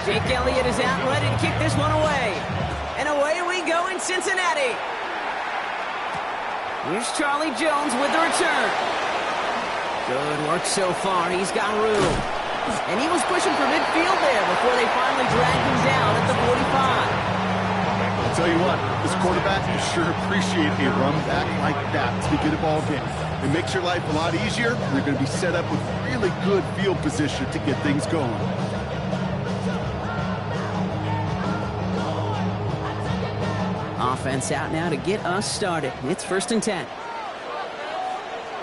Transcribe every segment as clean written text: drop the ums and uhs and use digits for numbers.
Jake Elliott is out and ready to kick this one away. And away we go in Cincinnati. Here's Charlie Jones with the return. Good work so far. He's got room. And he was pushing for midfield there before they finally dragged him down at the 45. I'll tell you what, this quarterback will sure appreciate a run back like that to get a ball game. It makes your life a lot easier. You're going to be set up with really good field position to get things going. Offense out now to get us started. It's 1st and 10.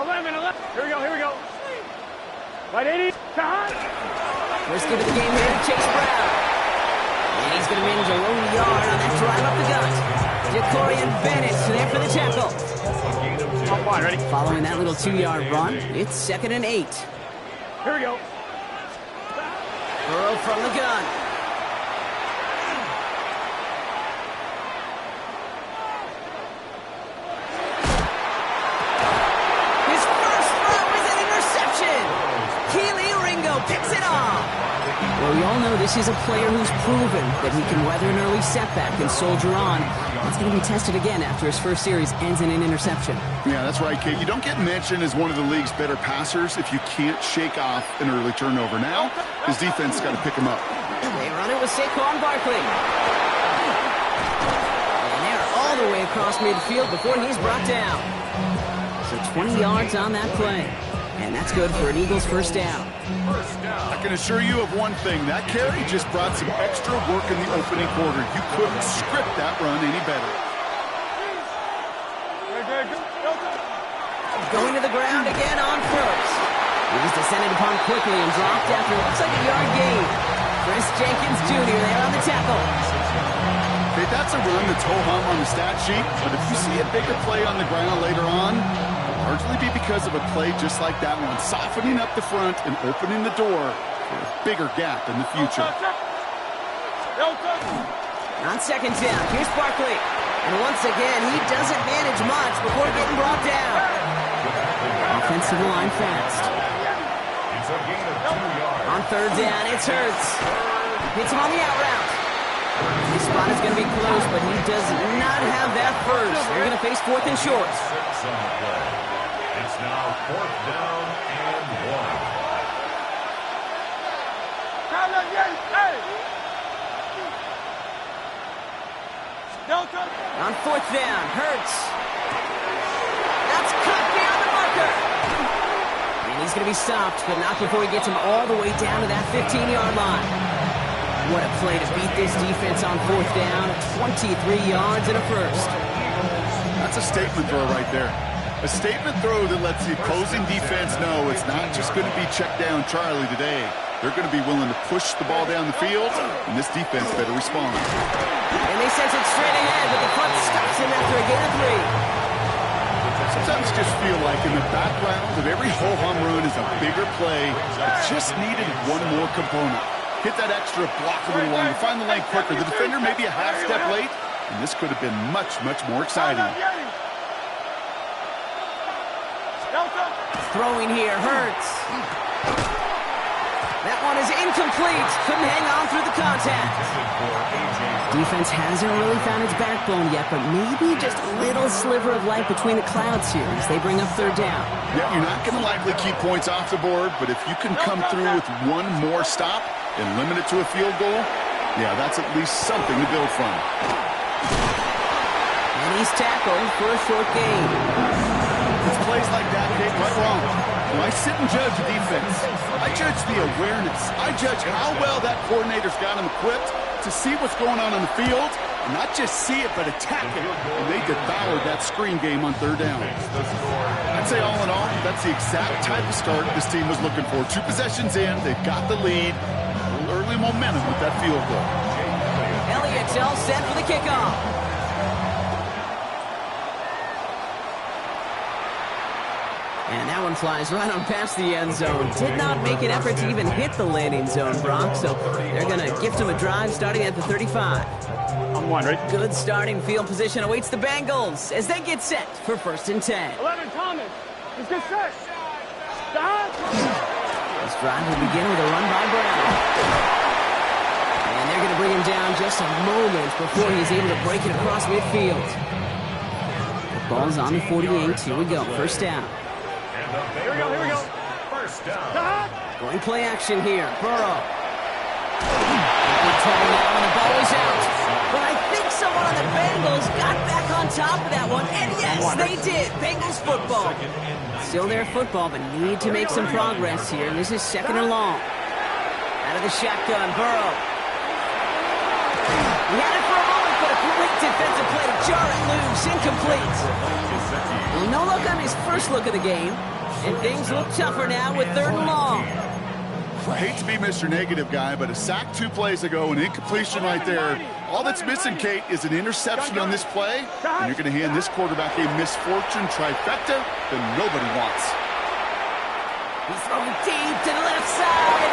11. Here we go. Right 80. First give of the game here to Chase Brown. And he's going to manage a low yard on that drive up the gut. Jacorian Bennett there for the tackle. Ready? Following that little 2-yard run, it's 2nd and 8. Here we go. Burrow from the gun. His first throw is an interception. Keely Ringo picks it off. Well, we all know this is a player who's proven that he can weather an early setback and soldier on. It's going to be tested again after his first series ends in an interception. Yeah, that's right, Kate. You don't get mentioned as one of the league's better passers if you can't shake off an early turnover. Now, his defense has got to pick him up. They run it with Saquon Barkley. And they're all the way across midfield before he's brought down. So 20 yards on that play. And that's good for an Eagles first down. I can assure you of one thing. That carry just brought some extra work in the opening quarter. You couldn't script that run any better. Going to the ground again on first. He was descended upon quickly and dropped after what looks like a yard gain. Chris Jenkins Jr. there on the tackle. Okay, that's a run that's ho-hum on the stat sheet, but if you see a bigger play on the ground later on, largely be because of a play just like that one, softening up the front and opening the door for a bigger gap in the future. On 2nd down, here's Barkley. And once again, he doesn't manage much before getting brought down. Offensive line fast. On 3rd down, it's Hurts. Hits him on the out route. His spot is going to be close, but he does not have that first. They're going to face 4th and short. It's now 4th down and 1. On 4th down, Hurts. That's cut beyond the marker. And he's going to be stopped, but not before he gets him all the way down to that 15-yard line. What a play to beat this defense on 4th down. 23 yards and a first. That's a statement throw right there. A statement throw that lets the opposing defense know it's not just going to be check down Charlie today. They're going to be willing to push the ball down the field, and this defense better respond. And they sense it straight ahead, but the front stops him after a gain of 3. Sometimes just feel like in the background of every ho-hum run is a bigger play. It just needed one more component. Hit that extra block a little longer, find the lane quicker. The defender may be a half step late, and this could have been much, much more exciting. Throwing here, Hurts. That one is incomplete. Couldn't hang on through the contact. Defense hasn't really found its backbone yet, but maybe just a little sliver of light between the clouds here as they bring up 3rd down. Yeah, you're not going to likely keep points off the board, but if you can come through with one more stop and limit it to a field goal, yeah, that's at least something to build from. And he's tackled for a short gain. It's plays like that, Kate, right wrong. When I sit and judge the defense, I judge the awareness. I judge how well that coordinator's got him equipped to see what's going on the field, and not just see it, but attack it. And they devoured that screen game on 3rd down. I'd say all in all, that's the exact type of start this team was looking for. 2 possessions in, they've got the lead. A little early momentum with that field goal. Elliott's all set for the kickoff. And that one flies right on past the end zone. Did not make an effort to even hit the landing zone, Brock. So they're going to gift him a drive starting at the 35. On 1, right? Good starting field position awaits the Bengals as they get set for 1st and 10. 11, Thomas. Let's get set. Stop. This drive will begin with a run by Brown. And just a moment before he's able to break it across midfield. The ball's on the 48. Here we go. First down. Here we go. First down. Going play action here. Burrow. Big trouble now, and the ball is out. But I think someone on the Bengals got back on top of that one. And yes, they did. Bengals football. Still their football, but need to make some progress here. And this is second and long. Out of the shotgun, Burrow. He had it for a moment, but a quick defensive play to jar it loose. Incomplete. Well, no look on his first look of the game. And things look tougher now with third and long. I hate to be Mr. Negative guy, but a sack 2 plays ago, an incompletion right there. All that's missing, Kate, is an interception on this play, and you're going to hand this quarterback a misfortune trifecta that nobody wants. He's throwing deep to the left side.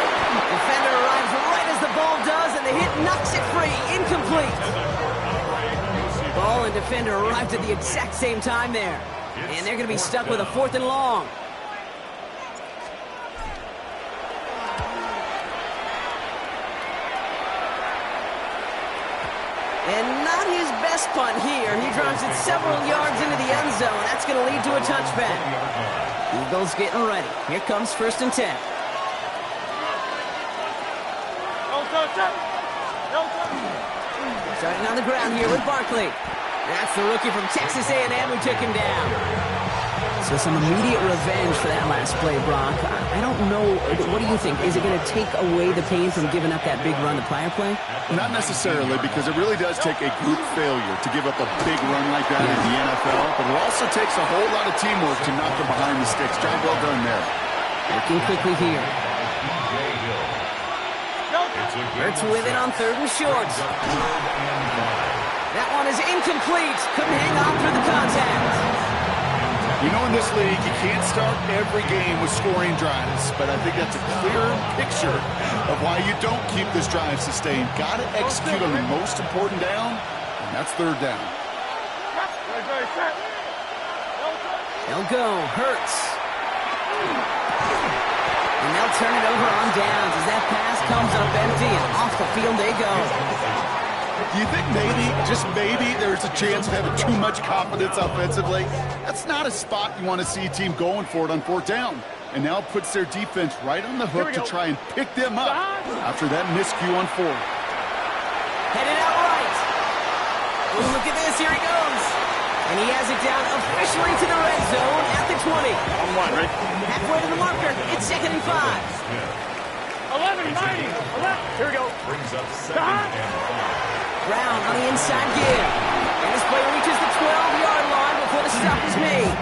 Defender arrives right as the ball does, and the hit knocks it free. Incomplete. Ball and defender arrived at the exact same time there. And they're going to be stuck with a fourth and long. And not his best punt here. He drives it several yards into the end zone. That's going to lead to a touchback. Eagles getting ready. Here comes first and 10. Starting on the ground here with Barkley. That's the rookie from Texas A&M who took him down. So some immediate revenge for that last play, Brock. I don't know. What do you think? Is it going to take away the pain from giving up that big run the prior play? Not necessarily, because it really does take a group failure to give up a big run like that in the NFL, but it also takes a whole lot of teamwork to knock them behind the sticks. Job well done there. Working quickly here. Hurts with it on third and short. That one is incomplete. Couldn't hang on through the contact. You know, in this league, you can't start every game with scoring drives, but I think that's a clear picture of why you don't keep this drive sustained. Got to execute on the most important down, and that's third down. They'll go. Hurts. And they'll turn it over on downs as that pass comes up empty, and off the field they go. Do you think maybe, just maybe, there's a chance of having too much confidence offensively? That's not a spot you want to see a team going for it on fourth down. And now it puts their defense right on the hook to try and pick them up after that miscue on fourth. Headed out right. Ooh, look at this. Here he goes. And he has it down officially to the red zone at the 20. On one, right? Halfway to the marker. It's second and 5. 11, 90, 11. Here we go. Brings up second and 5. Brown on the inside gear. And this play reaches the 12-yard line before the stop is made.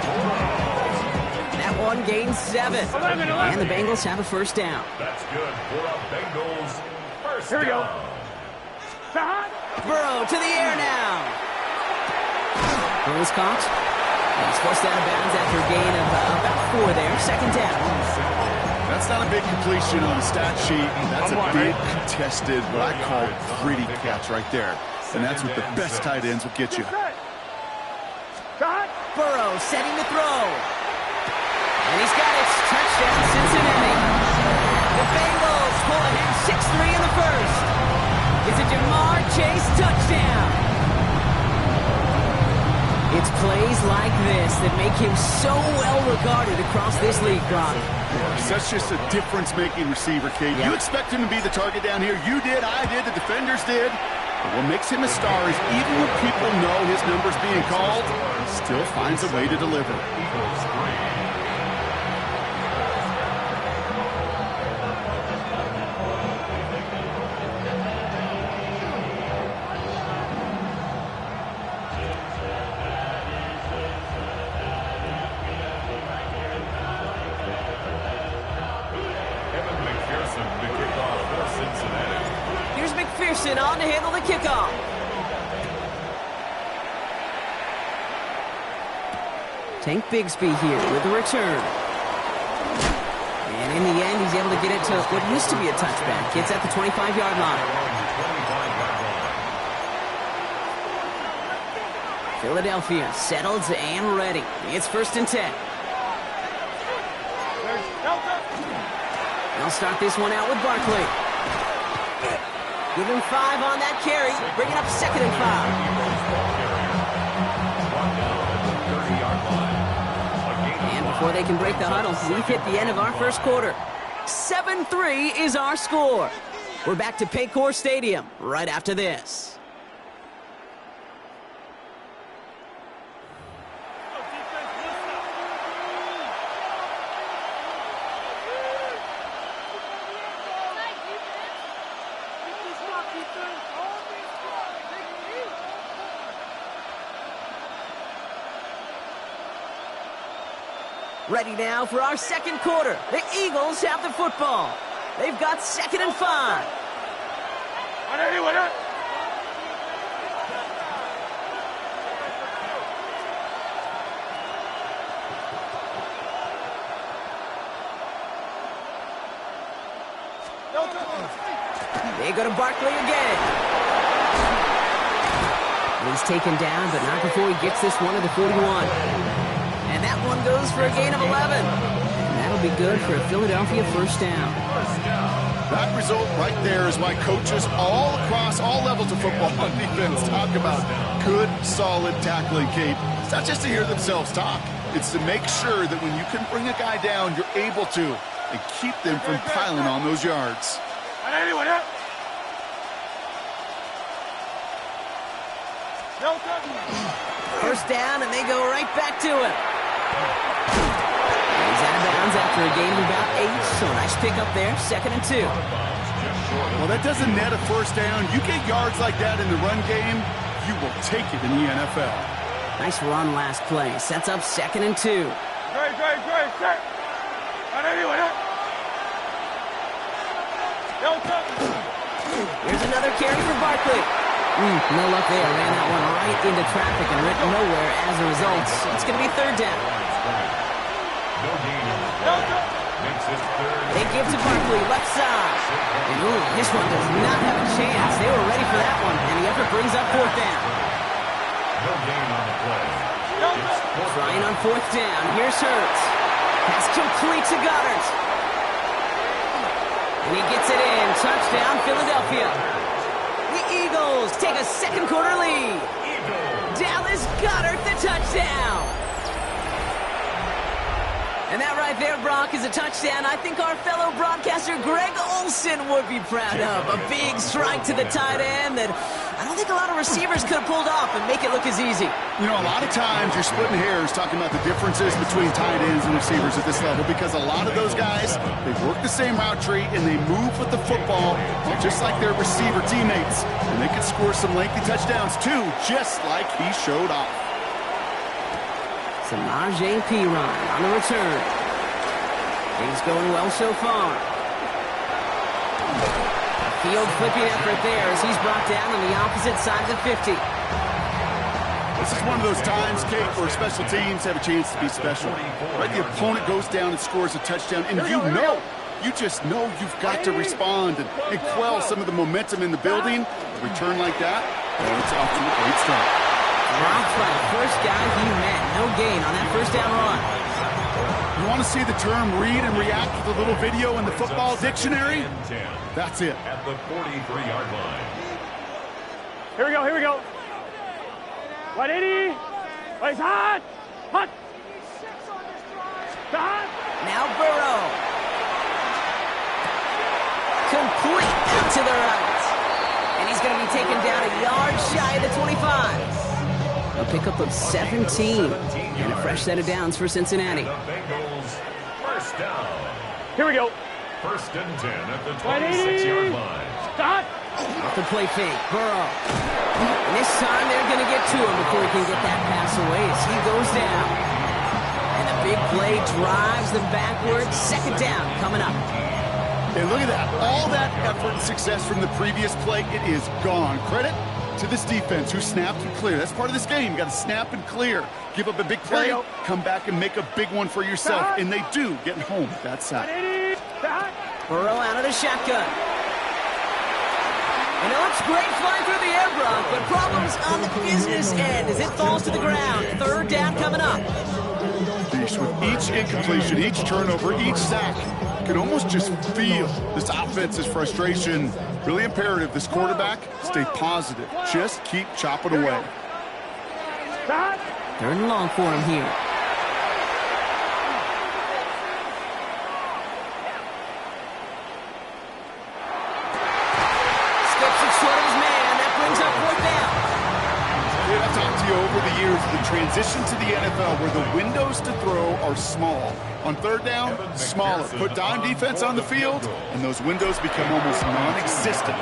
That one gains 7. 11. And the Bengals have a first down. That's good for a Bengals first Here we go. down. Burrow to the air now. Burrow's caught. He's forced out of bounds after a gain of about 4 there. Second down. That's not a big completion on the stat sheet. That's a big, contested, what I call gritty catch right there. And that's what the best tight ends will get you. Burrow setting to throw. And he's got it. Touchdown, Cincinnati. The Bengals pull ahead 6-3 in the first. It's a Jamar Chase touchdown. It's plays like this that make him so well regarded across this league, Brock. Such just a difference-making receiver, Kate. Yeah. You expect him to be the target down here. You did, I did, the defenders did. But what makes him a star is even when people know his number's being called, he still finds a way to deliver. Eagles 3. On to handle the kickoff. Tank Bigsby here with the return. And in the end, he's able to get it to what used to be a touchback. Gets at the 25-yard line. Philadelphia settled and ready. It's first and 10. They'll start this one out with Barkley. Give him 5 on that carry. Bring it up 2nd and 5. And before they can break the huddle, we've hit the end of our first quarter. 7-3 is our score. We're back to Paycor Stadium right after this. Ready now for our second quarter. The Eagles have the football. They've got 2nd and 5. They go to Barkley again. He's taken down, but not before he gets this one to the 41. And that one goes for a gain of 11. And that'll be good for a Philadelphia first down. That result right there is why coaches all across all levels of football on defense talk about good, solid tackling, Kate. It's not just to hear themselves talk. It's to make sure that when you can bring a guy down, you're able to, and keep them from piling on those yards. First down, and they go right back to him. He's out of bounds after a gain of about 8, so nice pick up there, 2nd and 2. Well, that doesn't net a first down. You get yards like that in the run game, you will take it in the NFL. Nice run last play. Sets up 2nd and 2. Here's another carry for Barkley. No luck there. Ran that one right into traffic and went nowhere as a result. It's going to be 3rd down. They give to Barkley, left side. And this one does not have a chance. They were ready for that one, and the effort brings up 4th down. No gain on the play. Trying on 4th down. Here's Hurts. Pass complete to Goddard. And he gets it in. Touchdown, Philadelphia. The Eagles take a second quarter lead. Dallas Goedert, the touchdown. And that right there, Brock, is a touchdown I think our fellow broadcaster Greg Olsen would be proud of. A big strike to the tight end that I don't think a lot of receivers could have pulled off and make it look as easy. You know, a lot of times you're splitting hairs talking about the differences between tight ends and receivers at this level because a lot of those guys, they work the same route tree and they move with the football just like their receiver teammates. And they can score some lengthy touchdowns too, just like he showed off. Samaje Perine on the return. Things going well so far. A field flipping effort there as he's brought down on the opposite side of the 50. This is one of those times, Kate, where special teams have a chance to be special. Right? The opponent goes down and scores a touchdown, and you just know you've got to respond and quell some of the momentum in the building. A return like that, it's off to a great start. Dropped by the first guy he met. No gain on that first down run. You want to see the term read and react with a little video in the football dictionary? That's it. At the 43-yard line. Here we go. 180. He's hot. Hot. Now Burrow. Complete out to the right. And he's going to be taken down a yard shy of the 25. A pickup of 17 and a fresh set of downs for Cincinnati. The Bengals first down. Here we go. 1st and 10 at the 26-yard line. Stop. Off the play fake, Burrow. And this time they're going to get to him before he can get that pass away as he goes down. And the big play drives them backwards. 2nd down coming up. And look at that. All that effort and success from the previous play, it is gone. Credit to this defense who snapped and cleared. That's part of this game. You got to snap and clear. Give up a big play, come back and make a big one for yourself. And they do, getting home at that sack. Burrow out of the shotgun. And it looks great flying through the air, Brock, but problems on the business end as it falls to the ground. 3rd down coming up. With each incompletion, each turnover, each sack, Could almost just feel this offense's frustration. Really imperative, this quarterback, stay positive. Just keep chopping away. Third and long for him here. Skips it short of his man. That brings up fourth down. Dude, I've talked to you over the years of the transition to the NFL where the windows to throw are small. On third down, smaller. Put dime defense on the field, and those windows become almost non-existent.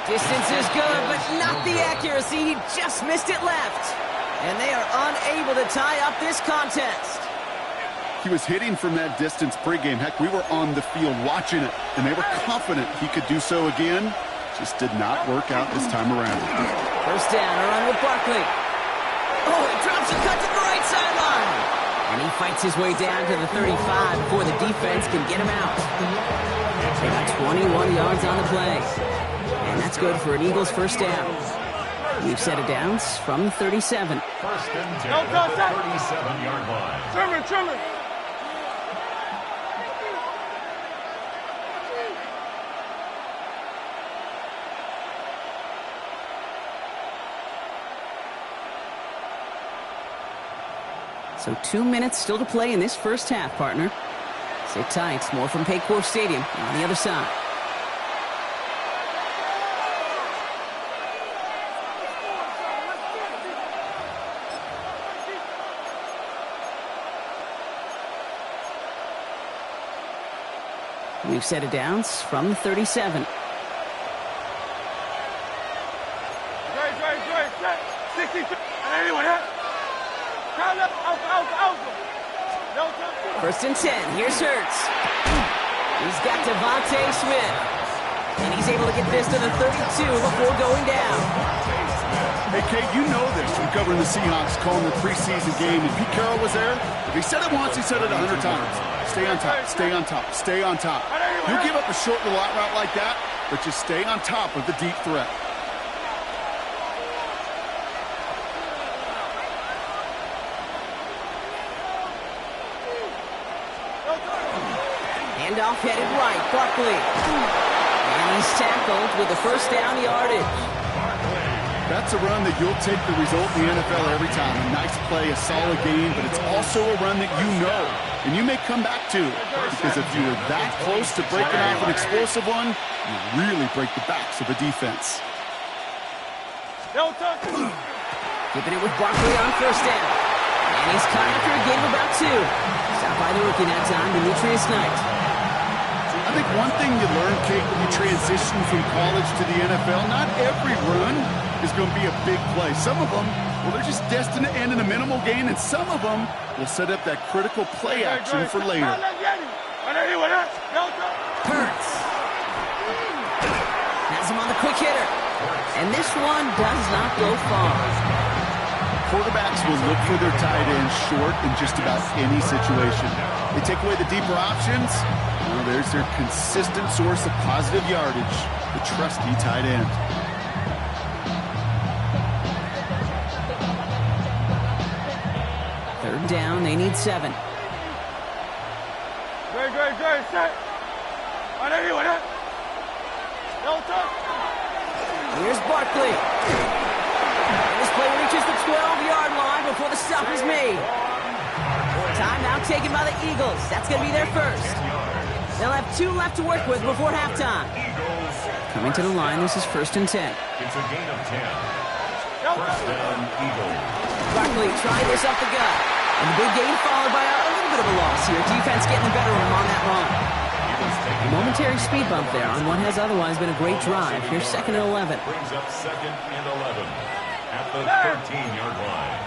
Distance is good, but not the accuracy. He just missed it left. And they are unable to tie up this contest. He was hitting from that distance pregame. Heck, we were on the field watching it, and they were confident he could do so again. Just did not work out this time around. First down, a run with Barkley. Oh, he drops a cut to the right sideline. And he fights his way down to the 35 before the defense can get him out. They got 21 yards on the play. And that's good for an Eagles first down. We've set it downs from the 37. First and 10 at the 37-yard line. Trimmer. So 2 minutes still to play in this first half, partner. Sit tight. More from Paycor Stadium on the other side. We've set it downs from the 37. Great. 62. Anyone hit? First and 10. Here's Hurts. He's got Devontae Smith. And he's able to get this to the 32 before going down. Hey, Kate, you know this from covering the Seahawks, calling the preseason game. And Pete Carroll was there. If he said it once, he said it 100 times. Stay on top, stay on top, stay on top. You give up a short little out route like that, but just stay on top of the deep threat. Handoff headed right, Barkley. And he's tackled with the first down yardage. That's a run that you'll take the result in the NFL every time. A nice play, a solid game, but it's also a run that you know, and you may come back to. Because if you were that close to breaking off an explosive one, you really break the backs of a defense. Keeping it with Barkley on first down. And he's caught after a gain of about 2. Stopped by the rookie that time, Demetrius Knight. I think one thing you learn, Kate, when you transition from college to the NFL, not every run is going to be a big play. Some of them, well, they're just destined to end in a minimal gain, and some of them will set up that critical play action for later. Hurts. Has him on the quick hitter. And this one does not go far. Quarterbacks will look for their tight end short in just about any situation. They take away the deeper options. Well, there's their consistent source of positive yardage, the trusty tight end. Third down, they need 7. Great. Set. Here's Barkley. And this play reaches the 12-yard line before the stop is made. Timeout taken by the Eagles. That's going to be their first. They'll have 2 left to work with before halftime. Coming to the line, this is first and 10. It's a gain of 10. First down, Eagles. Barkley trying this up the gut. And the big gain followed by a little bit of a loss here. Defense getting the better of him on that run. A momentary speed bump there on what has otherwise been a great drive. Here's second and 11. Brings up second and 11 at the 13-yard line.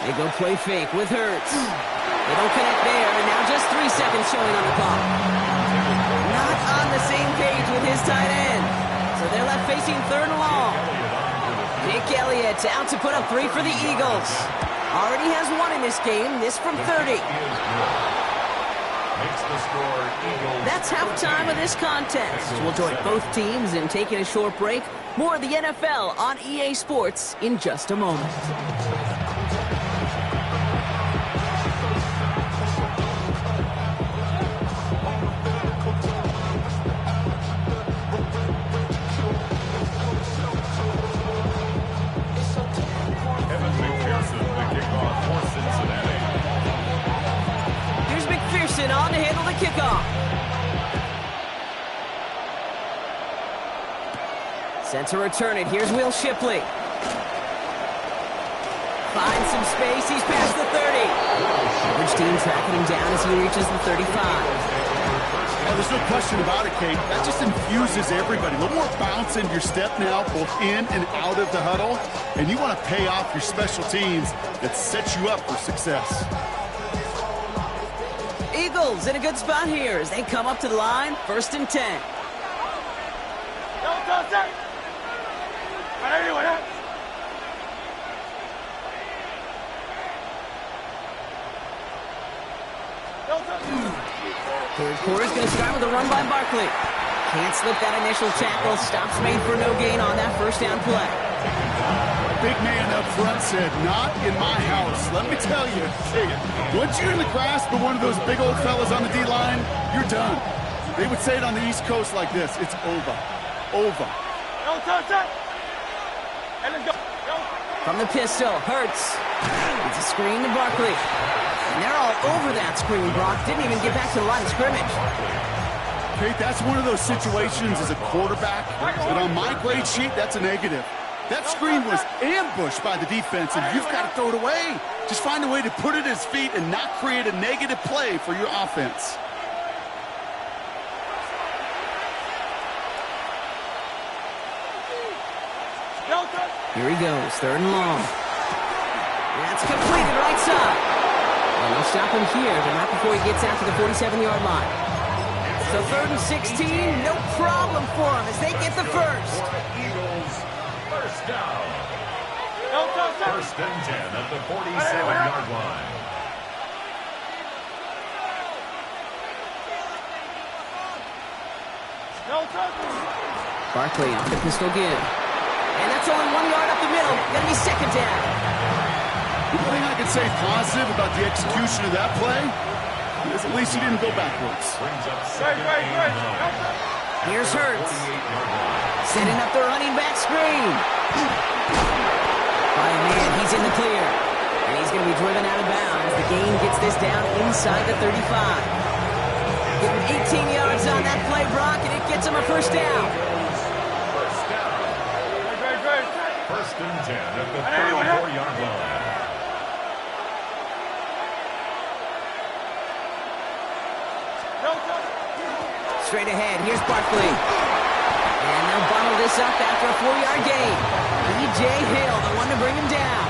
They go play fake with Hurts. They don't connect there, and now just 3 seconds showing on the clock. Not on the same page with his tight end. So they're left facing third and long. Nick Elliott out to put up 3 for the Eagles. Already has 1 in this game, this from 30. That's halftime of this contest. We'll join both teams in taking a short break. More of the NFL on EA Sports in just a moment. Sent to return it. Here's Will Shipley. Finds some space. He's past the 30. Coverage team tracking him down as he reaches the 35. Oh, there's no question about it, Kate. That just infuses everybody. A little more bounce in your step now, both in and out of the huddle. And you want to pay off your special teams that sets you up for success. Eagles in a good spot here as they come up to the line. 1st and 10. Third quarter's going to start with a run by Barkley. Can't slip that initial tackle. Stops made for no gain on that first down play. Big man up front said, not in my house. Let me tell you, once you're in the grasp of one of those big old fellas on the D-line, you're done. They would say it on the East Coast like this, it's over. Over. From the pistol, Hurts. It's a screen to Barkley. And they're all over that screen, Brock. Didn't even get back to the line of scrimmage. Kate, that's one of those situations as a quarterback that on my grade sheet, that's a negative. That screen was ambushed by the defense, and you've got to throw it away. Just find a way to put it at his feet and not create a negative play for your offense. Here he goes, 3rd and long. That's completed right side. And they'll stop him here, but not before he gets out to the 47-yard line. So 3rd and 16, no problem for him as they get the first. Eagles, first down. 1st and 10 at the 47-yard line. Barkley off the pistol give. And that's only 1 yard up the middle. Gonna be 2nd down. The only thing I can say positive about the execution of that play is at least he didn't go backwards. Here's Hurts. Setting up the running back screen. By a man, he's in the clear. And he's going to be driven out of bounds. The gain gets this down inside the 35. Give him 18 yards on that play, Brock, and it gets him a first down. First down. 1st and 10 at the 34-yard line. Straight ahead, here's Barkley. And they'll bottle this up after a 4-yard gain. B.J. Hill, the one to bring him down.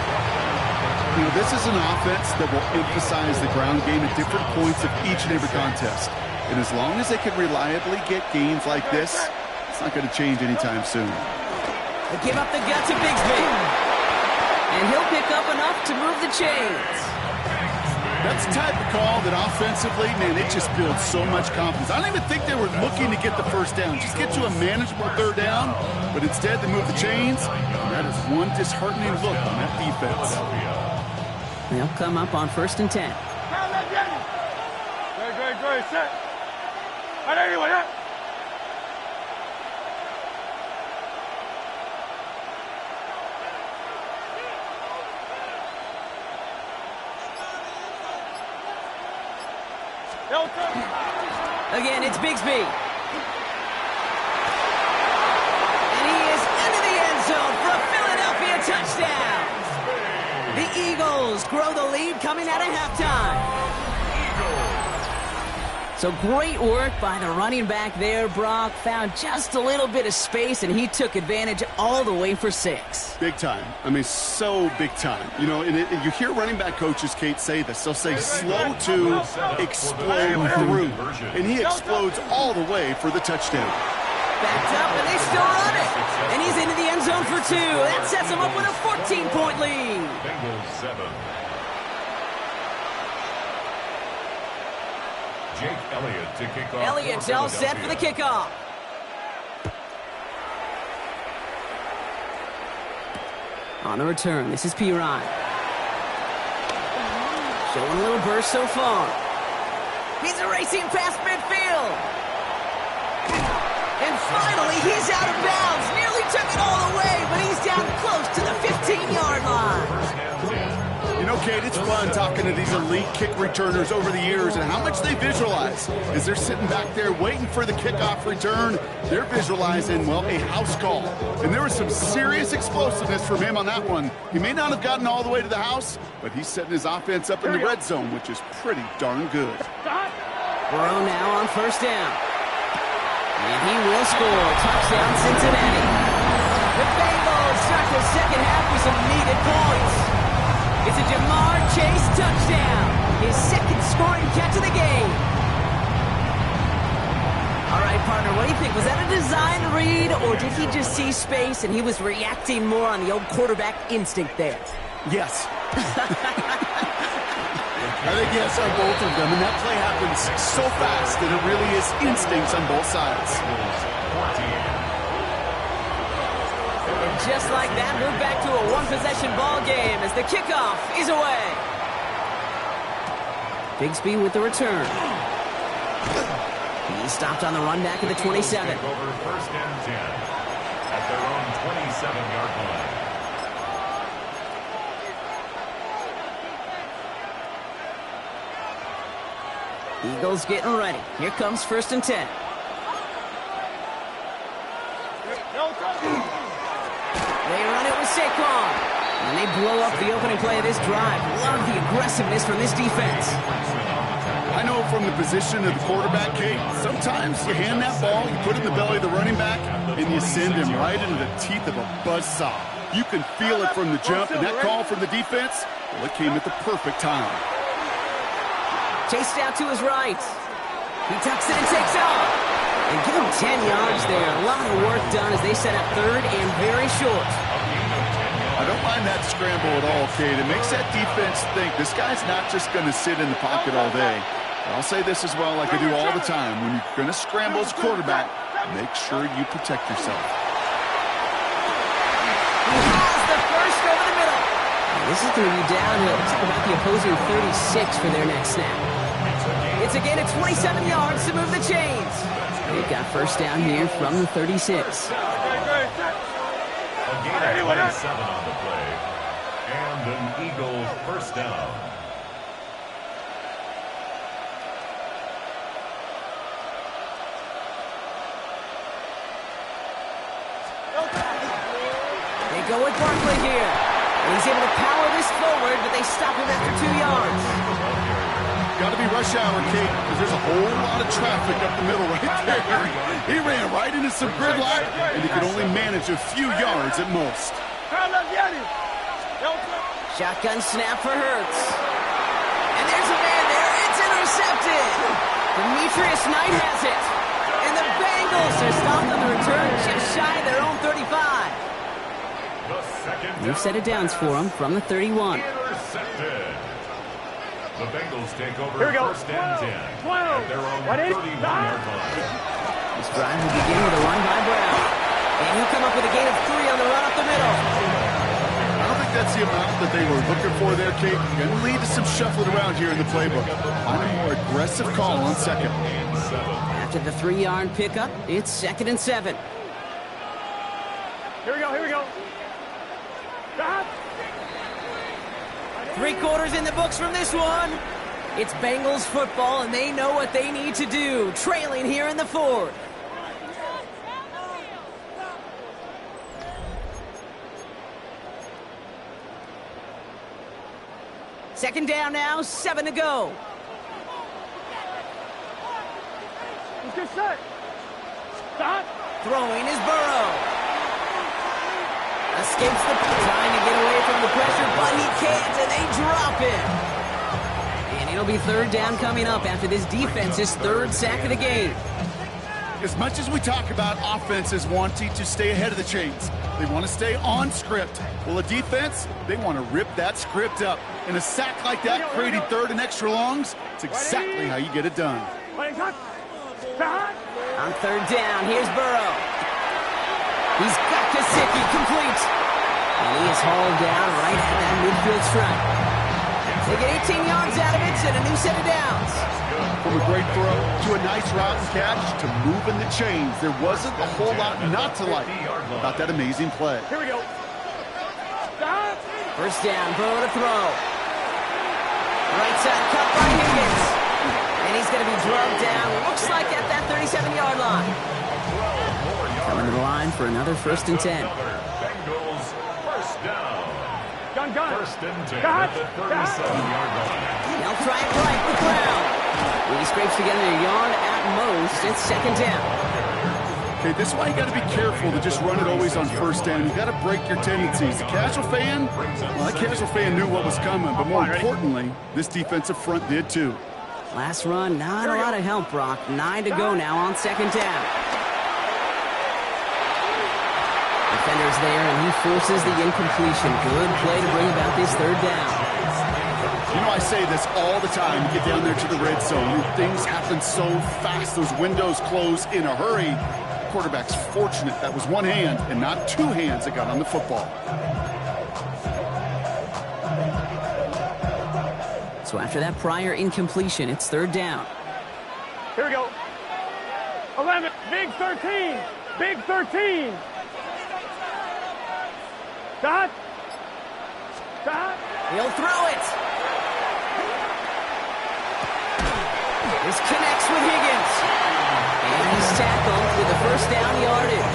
You know, this is an offense that will emphasize the ground game at different points of each and every contest. And as long as they can reliably get gains like this, it's not going to change anytime soon. They give up the gut to Bigsby. And he'll pick up enough to move the chains. That's the type of call that offensively, man, it just builds so much confidence. I don't even think they were looking to get the first down. Just get to a manageable 3rd down, but instead they move the chains. That is one disheartening look on that defense. They'll come up on 1st and 10. Great, set. Right there, anyway, yeah. Again, it's Bigsby. And he is into the end zone for a Philadelphia touchdown. The Eagles grow the lead coming out of halftime. So great work by the running back there, Brock. Found just a little bit of space, and he took advantage all the way for 6. Big time. I mean, so big time. You know, and you hear running back coaches, Kate, say this. They'll say slow to explode through. And he explodes all the way for the touchdown. Backed up, and they still run it. And he's into the end zone for 2. That sets him up with a 14-point lead. Bengals 7. Jake Elliott to kick off. Elliott's all set for the kickoff. On the return, this is Piran. Showing a little burst so far. He's racing past midfield. And finally, he's out of bounds. Nearly took it all away, but he's down close to the 15-yard line. You know, Kate, it's fun talking to these elite kick returners over the years and how much they visualize. As they're sitting back there waiting for the kickoff return, they're visualizing, well, a house call. And there was some serious explosiveness from him on that one. He may not have gotten all the way to the house, but he's setting his offense up in the red zone, which is pretty darn good. Burrow now on first down. And he will score. Touchdown, Cincinnati. The Bengals start the second half with some needed points. It's a Jamar Chase touchdown. His second scoring catch of the game. All right, partner, what do you think? Was that a design read, or did he just see space and he was reacting more on the old quarterback instinct there? Yes. I think yes on both of them, and that play happens so fast that it really is instincts on both sides. And just like that, we're back to a one-possession ball game as the kickoff is away. Bigsby with the return. He stopped on the run back at the 27. Over first and 10 at their own 27-yard line. Eagles getting ready. Here comes first and 10. They run it with Saquon. And they blow up the opening play of this drive. Love the aggressiveness from this defense. I know from the position of the quarterback, Kate, sometimes you hand that ball, you put it in the belly of the running back, and you send him right into the teeth of a buzzsaw. You can feel it from the jump, and that call from the defense, well, it came at the perfect time. Chased out to his right. He tucks it and takes off. And give him 10 yards there. A lot of work done as they set up third and very short. I don't mind that scramble at all, Kate. It makes that defense think this guy's not just going to sit in the pocket all day. I'll say this as well, like I do all the time. When you're going to scramble as a quarterback, make sure you protect yourself. He has the first over the middle. And this is going to be downhill. Talk about the opposing 36 for their next snap. It's again at 27 yards to move the chains. They've got first down here from the 36. A gain of 27 on the play. And an Eagle first down. They go with Barkley here. And he's able to power this forward, but they stop him after 2 yards. Got to be rush hour, Kate, because there's a whole lot of traffic up the middle right there. He ran right into some gridlock, and he could only manage a few yards at most. Shotgun snap for Hurts. And there's a man there. It's intercepted. Demetrius Knight has it. And the Bengals are stopped on the return just shy of their own 35. They've set it downs for him from the 31. Intercepted. The Bengals take over first and 10 at their own 31-yard line. This drive will begin with a run by Brown. And he'll come up with a gain of 3 on the run up the middle. I don't think that's the amount that they were looking for there, Kate. Going to lead to some shuffling around here in the playbook. Find a more aggressive call on second. After the 3-yard pickup, it's second and 7. Here we go. 3 quarters in the books from this one. It's Bengals football, and they know what they need to do. Trailing here in the fourth. Second down now, 7 to go. Get set. Stop. Throwing is Burrow. Escapes trying to get away from the pressure, but he can't, and they drop it. And it'll be third down coming up after this defense's third sack of the game. As much as we talk about offenses wanting to stay ahead of the chains, they want to stay on script. Well, a defense, they want to rip that script up. And a sack like that, creating third and extra longs, it's exactly how you get it done. On third down, here's Burrow. He's got Gesicki complete. And he is hauled down right at that midfield stripe. They get 18 yards out of it and a new set of downs. From a great throw to a nice route and catch to moving the chains, there wasn't a whole lot not to like about that amazing play. Here we go. First down, Burrow to throw. Right side cut by Higgins. And he's going to be drugged down. Looks like at that 37-yard line. Coming to the line for another 1st and 10. Bengals first down. Gun. First and 10 at the 37-yard line. They'll try it right with Brown. When he scrapes together a yard at most, it's 2nd down. Okay, this is why you got to be careful to just run it always on 1st down. You got to break your tendencies. The casual fan, well, that casual fan knew what was coming, but more importantly, this defensive front did too. Last run, not a lot of help, Brock. 9 to go now on 2nd down. Defender's there, and he forces the incompletion. Good play to bring about this 3rd down. You know, I say this all the time. You get down there to the red zone, and things happen so fast. Those windows close in a hurry. The quarterback's fortunate that was one hand and not 2 hands that got on the football. So after that prior incompletion, it's 3rd down. Here we go. 11. Big 13. Big 13. Dot. He'll throw it. This connects with Higgins. And he's tackled with the 1st down yardage.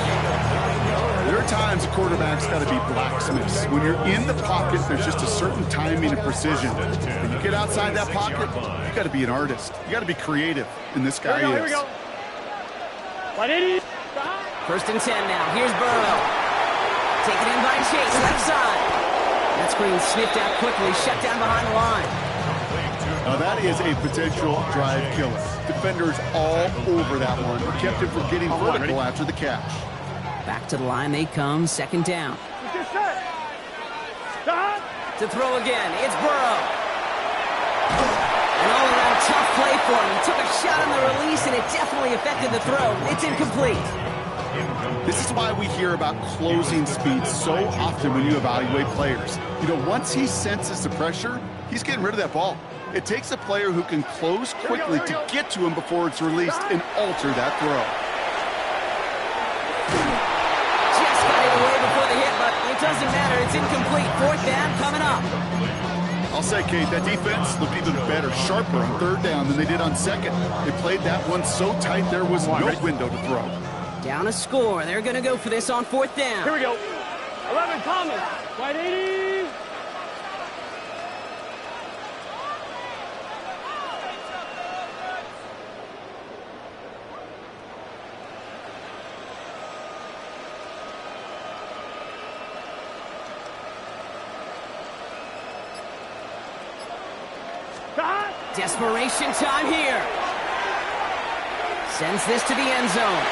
There are times a quarterback's got to be blacksmiths. When you're in the pocket, there's just a certain timing and precision. When you get outside that pocket, you got to be an artist. You got to be creative, and this guy Here we is. go. 180. 1st and 10 now. Here's Burrow. Taken in by Chase, left side. That screen sniffed out quickly, shut down behind the line. Now that is a potential drive killer. Defenders all over that one. Kept him from getting vertical after the catch. Back to the line they come, 2nd down. To throw again, it's Burrow. An all-around tough play for him. He took a shot on the release, and it definitely affected the throw. It's incomplete. This is why we hear about closing speed so often when you evaluate players. You know, once he senses the pressure, he's getting rid of that ball. It takes a player who can close quickly to get to him before it's released and alter that throw. Just got it away before the hit, but it doesn't matter. It's incomplete. 4th down coming up. I'll say, Kate, that defense looked even better, sharper on 3rd down than they did on 2nd. They played that one so tight there was no window to throw. Down a score. They're going to go for this on 4th down. Here we go. 11 Thomas. 180. Desperation time here. Sends this to the end zone.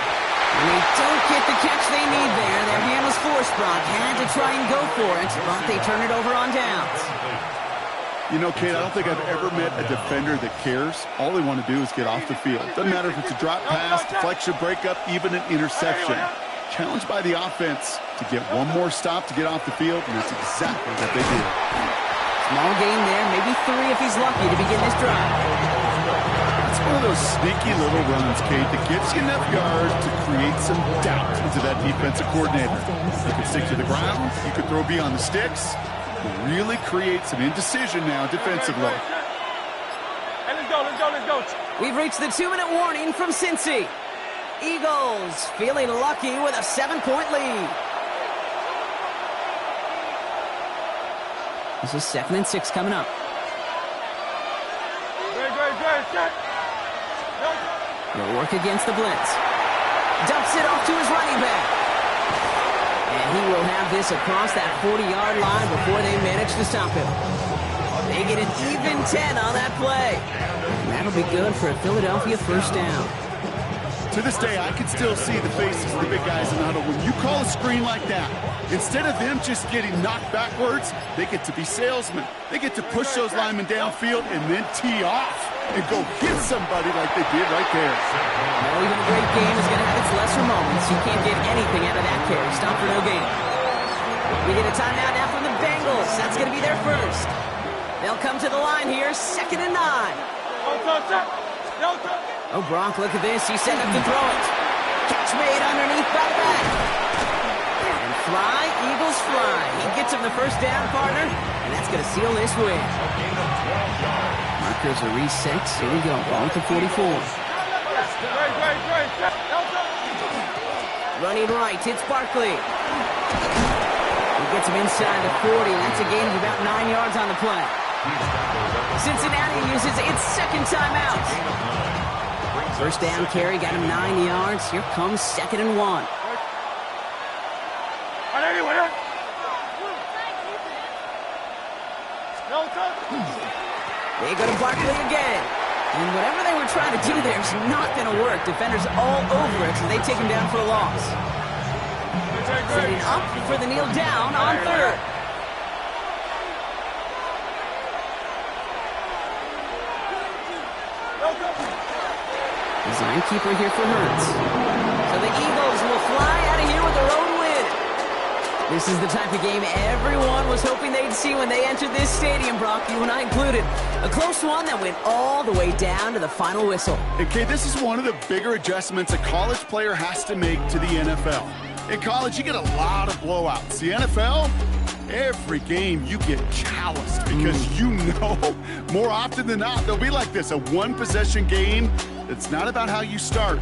And they don't get the catch they need there. Their hand was forced, Brock. Had to try and go for it, but they turn it over on downs. You know, Kate, I don't think I've ever met a defender that cares. All they want to do is get off the field. Doesn't matter if it's a drop pass, deflection, breakup, even an interception. Challenged by the offense to get one more stop to get off the field, and that's exactly what they did. Small gain there, maybe 3 if he's lucky to begin this drive. It's one of those sneaky little runs, Kate, that gets you enough yards to create some doubt into that defensive coordinator. You can stick to the ground, you can throw beyond the sticks, really create some indecision now defensively. Hey, let's go. We've reached the 2-minute warning from Cincy. Eagles feeling lucky with a 7-point lead. This is 2nd and 6 coming up. Great. He'll work against the blitz. Dumps it off to his running back. And he will have this across that 40-yard line before they manage to stop him. They get an even 10 on that play. And that'll be good for a Philadelphia 1st down. To this day, I can still see the faces of the big guys in the huddle. When you call a screen like that, instead of them just getting knocked backwards, they get to be salesmen. They get to push those linemen downfield and then tee off and go get somebody like they did right there. Well, even a great game is going to have its lesser moments. You can't get anything out of that carry. Stop for no gain. We get a timeout now from the Bengals. That's going to be their first. They'll come to the line here, 2nd and 9. Oh, Brock, look at this. He's set up to throw it. Catch made underneath by the back. And fly, Eagles fly. He gets him the 1st down, partner, and that's going to seal this win. markers are reset. Here we go. Ball with the 44. Running right, it's Barkley. He gets him inside the 40. That's a gain of about 9 yards on the play. Cincinnati uses its second timeout. First down carry, got him 9 yards. Here comes 2nd and 1. They go to Barkley again. And whatever they were trying to do there is not going to work. Defenders all over it, so they take him down for a loss. Setting up for the kneel down on 3rd. Design keeper here for Hurts. So the Eagles will fly out of here with their own win. This is the type of game everyone was hoping they'd see when they entered this stadium, Brock, you and I included. A close one that went all the way down to the final whistle. Okay, this is one of the bigger adjustments a college player has to make to the NFL. In college, you get a lot of blowouts. The NFL, every game you get calloused because you know more often than not they'll be like this, a one-possession game. It's not about how you start.